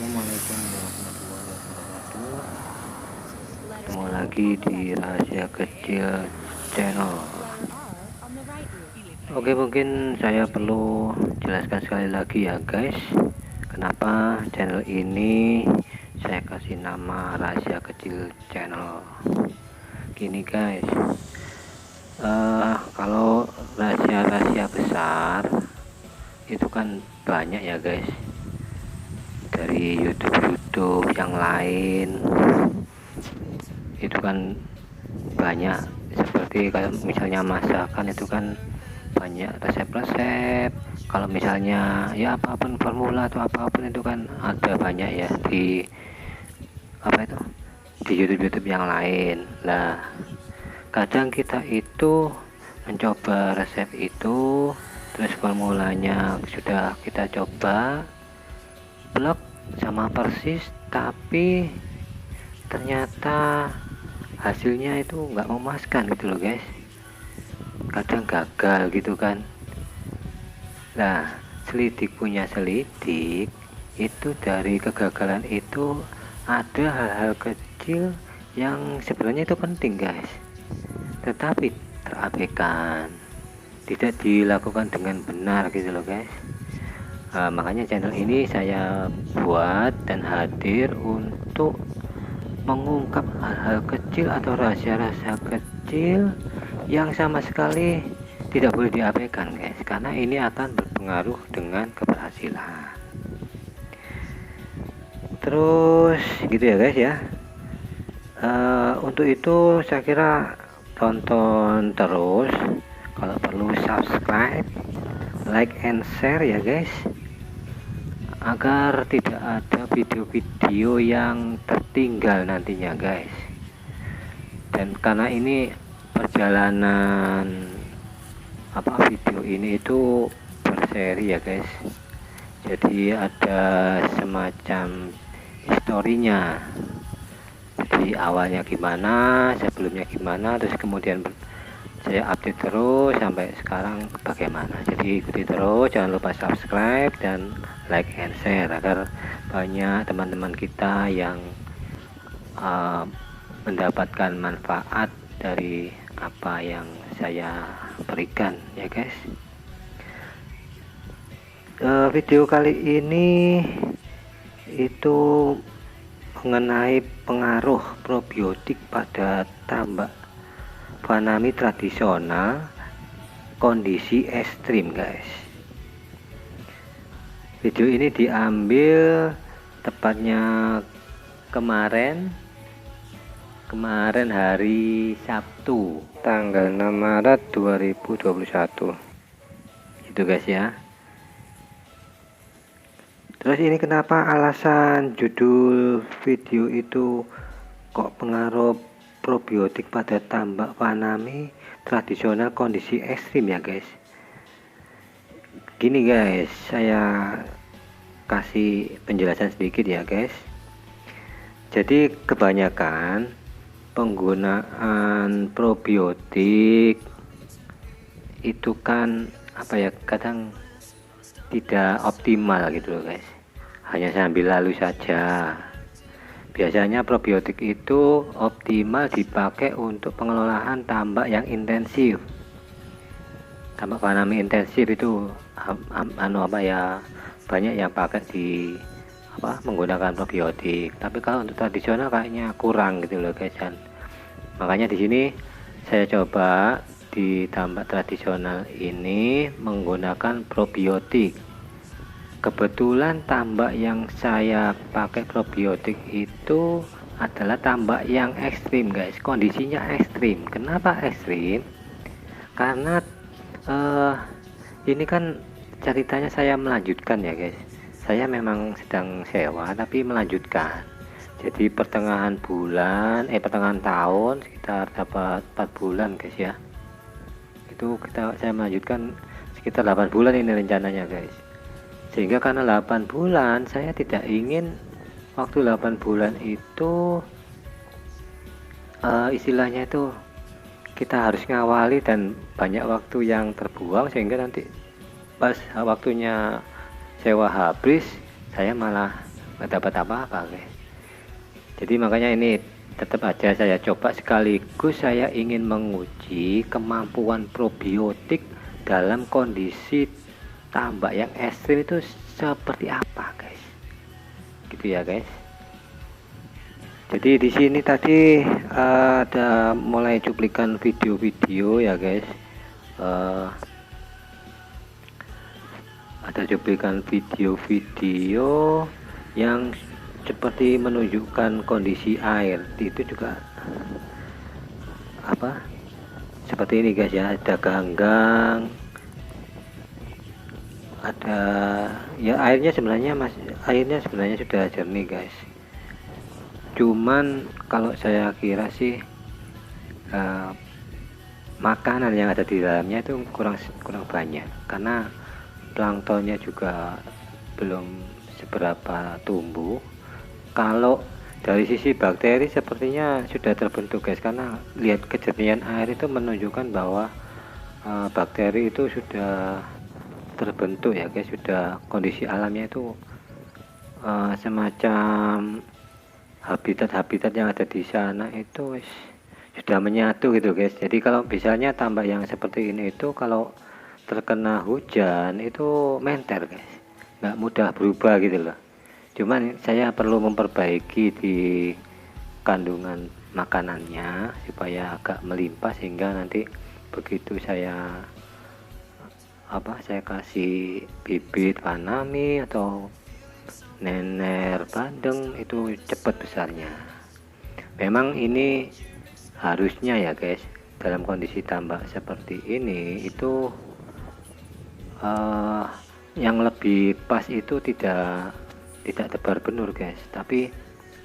Assalamualaikum warahmatullahi wabarakatuh. Ketemu lagi di Rahasia Kecil Channel. Oke, mungkin saya perlu jelaskan sekali lagi ya guys, kenapa channel ini saya kasih nama Rahasia Kecil Channel. Gini guys, kalau rahasia-rahasia besar itu kan banyak ya guys, dari YouTube yang lain itu kan banyak, seperti kalau misalnya masakan itu kan banyak resep-resep. Kalau misalnya ya apapun formula atau apapun itu kan ada banyak ya di di YouTube yang lain. Nah, kadang kita itu mencoba resep itu, terus formulanya sudah kita coba blok sama persis, tapi ternyata hasilnya itu nggak memuaskan gitu loh guys, kadang gagal gitu kan. Nah, selidik punya selidik itu, dari kegagalan itu ada hal-hal kecil yang sebenarnya itu penting guys, tetapi terabaikan, tidak dilakukan dengan benar gitu loh guys. Makanya channel ini saya buat dan hadir untuk mengungkap hal-hal kecil atau rahasia-rahasia kecil yang sama sekali tidak boleh diabaikan guys, karena ini akan berpengaruh dengan keberhasilan. Terus gitu ya guys ya. Untuk itu saya kira tonton terus, kalau perlu subscribe, like and share ya guys, agar tidak ada video-video yang tertinggal nantinya guys. Dan karena ini perjalanan video ini itu berseri ya guys, jadi ada semacam historinya. Jadi awalnya gimana, sebelumnya gimana, terus kemudian saya update terus sampai sekarang bagaimana. Jadi ikuti terus, jangan lupa subscribe dan like and share agar banyak teman-teman kita yang mendapatkan manfaat dari apa yang saya berikan ya guys. Video kali ini itu mengenai pengaruh probiotik pada tambak Fanami tradisional kondisi ekstrim guys. Video ini diambil tepatnya kemarin hari Sabtu tanggal 6 Maret 2021 itu guys ya. Terus ini kenapa alasan judul video itu kok pengaruh probiotik pada tambak Fanami tradisional kondisi ekstrim ya guys. Gini guys, saya kasih penjelasan sedikit ya guys. Jadi kebanyakan penggunaan probiotik itu kan kadang tidak optimal gitu loh guys, hanya sambil lalu saja. Biasanya probiotik itu optimal dipakai untuk pengelolaan tambak yang intensif. Tambak Fanami intensif itu banyak yang pakai di menggunakan probiotik. Tapi kalau untuk tradisional kayaknya kurang gitu loh guys kan. Makanya di sini saya coba di tambak tradisional ini menggunakan probiotik. Kebetulan tambak yang saya pakai probiotik itu adalah tambak yang ekstrim guys, kondisinya ekstrim. Kenapa ekstrim? Karena ini kan ceritanya saya melanjutkan ya guys, saya memang sedang sewa tapi melanjutkan. Jadi pertengahan tahun sekitar dapat 4 bulan guys ya, itu saya melanjutkan sekitar 8 bulan ini rencananya guys. Sehingga karena 8 bulan saya tidak ingin waktu 8 bulan itu istilahnya itu kita harus ngawali dan banyak waktu yang terbuang, sehingga nanti pas waktunya sewa habis saya malah nggak dapat apa-apa guys. Jadi makanya ini tetap aja saya coba, sekaligus saya ingin menguji kemampuan probiotik dalam kondisi tambak yang ekstrim itu seperti apa guys, gitu ya guys. Jadi di sini tadi ada mulai cuplikan video-video ya guys. Ada cuplikan video-video yang seperti menunjukkan kondisi air itu juga apa seperti ini guys ya, ada ganggang, ada ya airnya sebenarnya sudah jernih guys. Cuman kalau saya kira sih makanan yang ada di dalamnya itu kurang banyak, karena planktonnya juga belum seberapa tumbuh. Kalau dari sisi bakteri sepertinya sudah terbentuk guys, karena lihat kejernihan air itu menunjukkan bahwa bakteri itu sudah terbentuk ya guys, sudah kondisi alamnya itu semacam habitat yang ada di sana itu sudah menyatu gitu guys. Jadi kalau misalnya tambak yang seperti ini itu kalau terkena hujan itu menter guys, nggak mudah berubah gitu loh. Cuman saya perlu memperbaiki di kandungan makanannya supaya agak melimpah, sehingga nanti begitu saya kasih bibit panami atau nener bandeng itu cepat besarnya. Memang ini harusnya ya guys, dalam kondisi tambak seperti ini itu yang lebih pas itu tidak tebar benur guys, tapi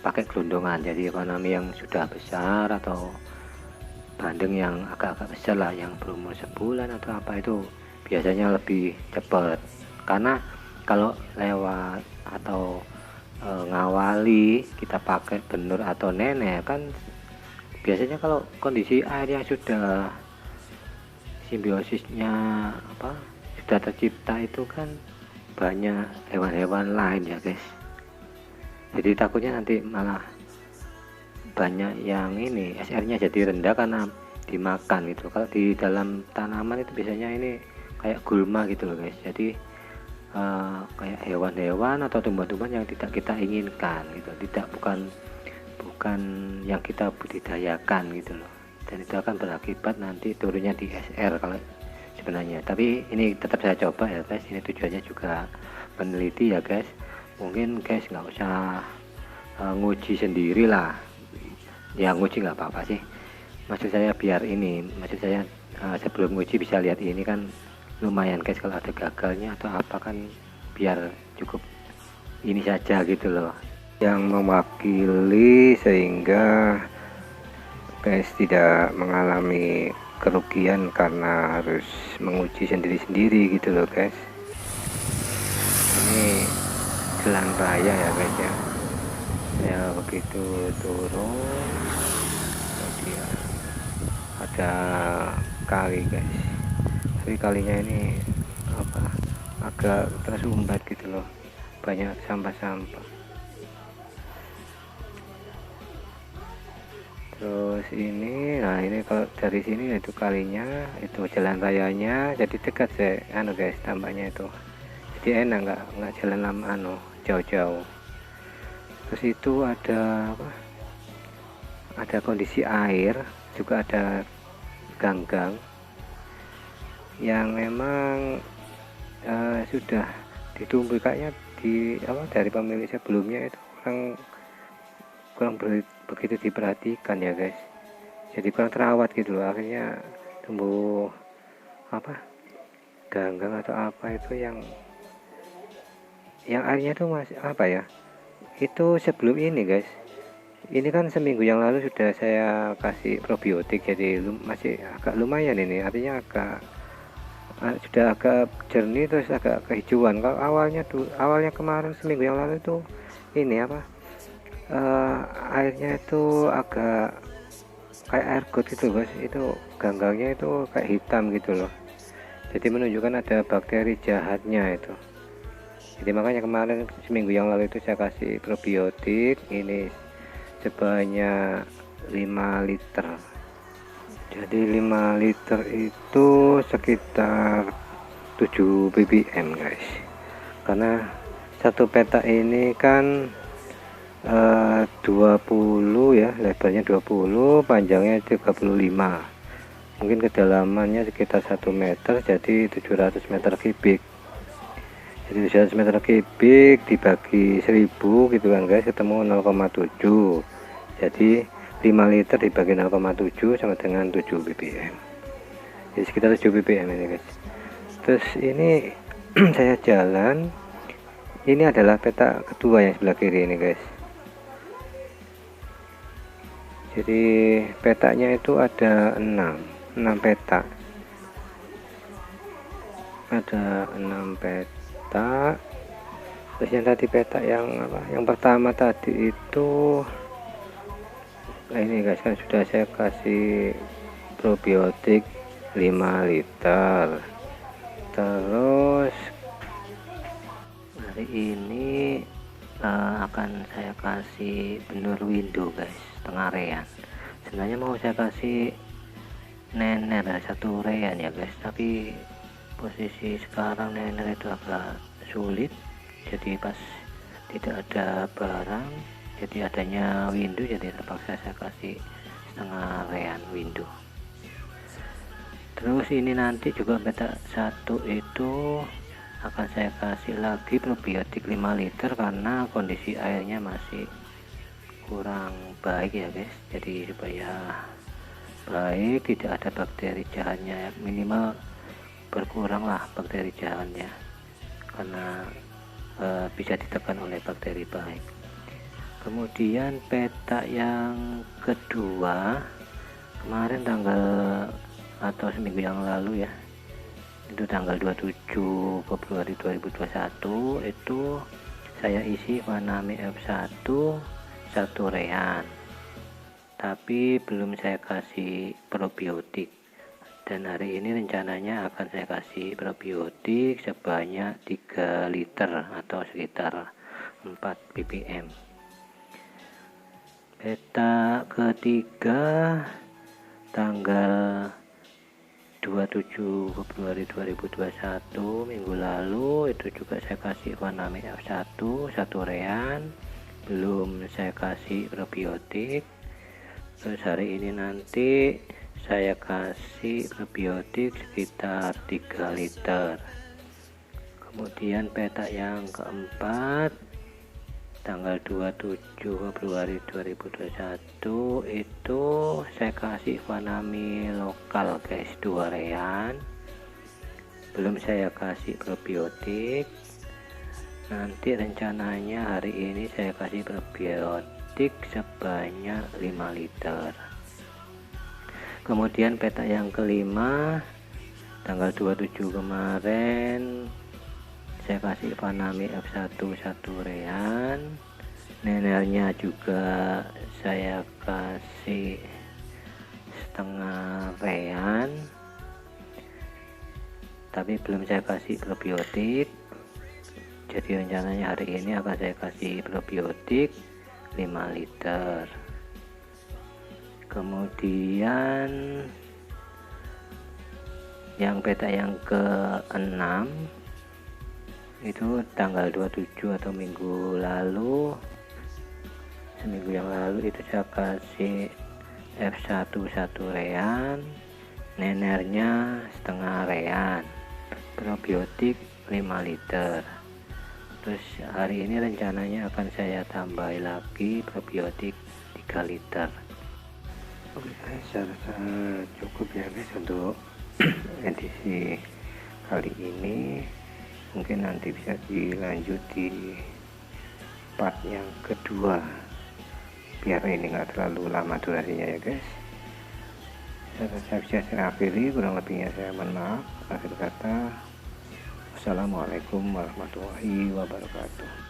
pakai gelondongan. Jadi panami yang sudah besar atau bandeng yang agak-agak besar lah, yang berumur sebulan atau apa, itu biasanya lebih cepat. Karena kalau lewat atau ngawali kita pakai benur atau nenek kan biasanya kalau kondisi air yang sudah simbiosisnya sudah tercipta itu kan banyak hewan-hewan lain ya guys. Jadi takutnya nanti malah banyak yang ini SR-nya jadi rendah karena dimakan gitu. Kalau di dalam tanaman itu biasanya ini kayak gulma gitu loh guys. Jadi kayak hewan-hewan atau tumbuhan-tumbuhan yang tidak kita inginkan gitu, bukan yang kita budidayakan gitu loh. Dan itu akan berakibat nanti turunnya di SR kalau sebenarnya. Tapi ini tetap saya coba ya guys, ini tujuannya juga meneliti ya guys. Mungkin guys nggak usah nguji sendiri lah ya, nguji nggak apa-apa sih, maksud saya sebelum nguji bisa lihat ini kan lumayan guys. Kalau ada gagalnya atau apa kan biar cukup ini saja gitu loh, yang mewakili sehingga guys tidak mengalami kerugian karena harus menguji sendiri-sendiri gitu loh guys. Ini jalan raya ya guys ya. Saya begitu turun kemudian ada kali guys, tapi kalinya ini agak tersumbat gitu loh, banyak sampah-sampah. Terus ini, nah ini kalau dari sini itu kalinya, itu jalan rayanya jadi dekat sih guys, tambahnya itu jadi enak, nggak jalan lama jauh-jauh. Terus itu ada kondisi air, juga ada ganggang yang memang sudah ditumbuh kayaknya dari pemilik sebelumnya itu kurang begitu diperhatikan ya guys, jadi kurang terawat gitu loh. Akhirnya tumbuh ganggang atau apa itu yang airnya tuh masih itu sebelum ini guys. Ini kan seminggu yang lalu sudah saya kasih probiotik, jadi masih agak lumayan ini, artinya sudah agak jernih, terus agak kehijauan. Kalau awalnya kemarin seminggu yang lalu itu ini airnya itu agak kayak air got gitu guys, itu ganggangnya itu kayak hitam gitu loh, jadi menunjukkan ada bakteri jahatnya itu Jadi makanya kemarin seminggu yang lalu itu saya kasih probiotik ini sebanyak 5 liter. Jadi 5 liter itu sekitar 7 ppm guys, karena satu petak ini kan 20 ya, lebarnya 20, panjangnya 35, mungkin kedalamannya sekitar 1 meter, jadi 700 meter kubik. Jadi 700 meter kubik dibagi 1000 gitu kan guys, ketemu 0,7. Jadi 5 liter dibagi 0,7 sama dengan 7 ppm, jadi sekitar 7 ppm ini guys. Terus ini saya jalan, ini adalah petak kedua yang sebelah kiri ini guys. Jadi petaknya itu ada 6 petak, ada 6 petak. Terus yang tadi petak yang apa, yang pertama tadi itu, nah ini guys, kan sudah saya kasih probiotik 5 liter. Terus hari ini akan saya kasih benur window guys, setengah rean. Sebenarnya mau saya kasih nener 1 rean ya guys, tapi posisi sekarang nener itu agak sulit, jadi pas tidak ada barang, jadi adanya window, jadi terpaksa saya kasih setengah rean window. Terus ini nanti juga petak 1 itu akan saya kasih lagi probiotik 5 liter karena kondisi airnya masih kurang baik ya guys. Jadi supaya baik, tidak ada bakteri jahatnya, minimal berkurang lah bakteri jahatnya, karena bisa ditekan oleh bakteri baik. Kemudian petak yang kedua, kemarin tanggal atau seminggu yang lalu ya, itu tanggal 27 Februari 2021 itu saya isi Vanami F1 1 rean, tapi belum saya kasih probiotik. Dan hari ini rencananya akan saya kasih probiotik sebanyak 3 liter atau sekitar 4 ppm. Petak ketiga tanggal 27 Februari 2021 minggu lalu, itu juga saya kasih Vanami F1 1 rean, belum saya kasih probiotik. Terus hari ini nanti saya kasih probiotik sekitar 3 liter. Kemudian petak yang keempat tanggal 27 Februari 2021 itu saya kasih Vanami lokal guys 2 rean, belum saya kasih probiotik. Nanti rencananya hari ini saya kasih probiotik sebanyak 5 liter. Kemudian petak yang kelima tanggal 27 kemarin saya kasih Vanami F1 1 rean, nenernya juga saya kasih setengah rean, tapi belum saya kasih probiotik. Jadi rencananya hari ini akan saya kasih probiotik 5 liter. Kemudian yang petak yang ke-6 itu tanggal 27 atau minggu lalu, seminggu yang lalu itu saya kasih F1 1 rean, nenernya setengah rean, probiotik 5 liter. Terus hari ini rencananya akan saya tambah lagi probiotik 3 liter. Oke guys, saya rasa cukup ya guys untuk edisi kali ini. Mungkin nanti bisa dilanjut di part yang kedua, biar ini nggak terlalu lama durasinya ya guys. Saya bisa saya akhiri, kurang lebihnya saya mohon maaf. Akhir kata, wassalamualaikum warahmatullahi wabarakatuh.